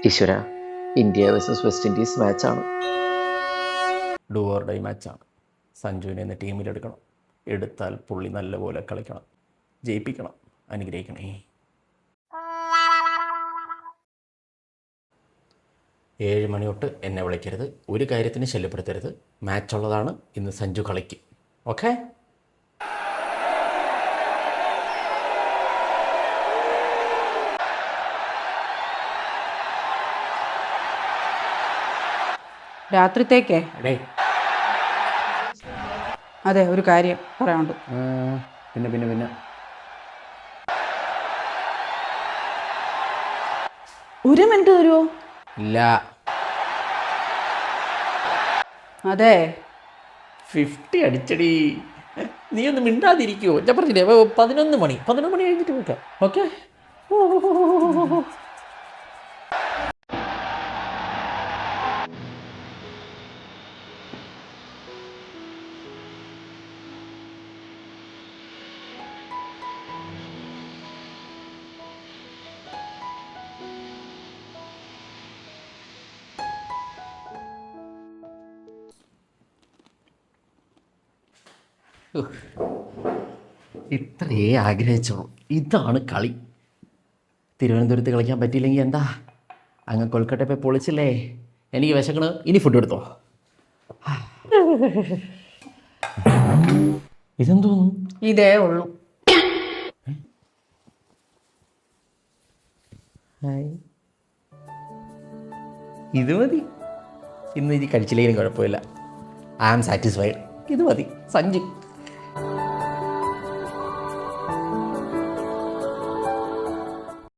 ഈശ്വര, India versus West Indies മാച്ചാണ്. Do or die മാച്ചാണ്. സഞ്ജുവിനെ ഇന്ന് ടീമിലെടുക്കണം. എടുത്താൽ പുള്ളി നല്ലപോലെ കളിക്കണം, ജയിപ്പിക്കണം, അനുഗ്രഹിക്കണേ. 7 മണി തൊട്ട് എന്നെ വിളിക്കരുത്, ഒരു കാര്യത്തിന് ശല്യപ്പെടുത്തരുത്. മാച്ചുള്ളതാണ്, ഇന്ന് സഞ്ജു കളിക്കും. ഓക്കെ? രാത്രിത്തേക്കേ അടേ അതെ, ഒരു കാര്യം പറയാനുണ്ട്. പിന്നെ പിന്നെ പിന്നെ ഒരു മിനിറ്റ് തരുമോ? ഇല്ല. അതെ, 50 അടിച്ചടി. നീ ഒന്ന് മിണ്ടാതിരിക്കുമോ? ഞാൻ പറഞ്ഞില്ലേ 11 മണി കഴിഞ്ഞിട്ട് വെക്കാം. ഓക്കെ? ഇത്രയേ ആഗ്രഹിച്ചോളൂ. ഇതാണ് കളി. തിരുവനന്തപുരത്ത് കളിക്കാൻ പറ്റിയില്ലെങ്കിൽ എന്താ, അങ്ങ് കൊൽക്കട്ട പോയി പൊളിച്ചില്ലേ. എനിക്ക് വിശക്കണ്, ഇനി ഫുഡ് എടുത്തോ. ഇതെന്തോന്നു? ഇതേ ഉള്ളൂ. ഇത് മതി. ഇന്ന് ഇനി കഴിച്ചില്ലെങ്കിലും കുഴപ്പമില്ല. I am satisfied. ഇത് മതി. സഞ്ജു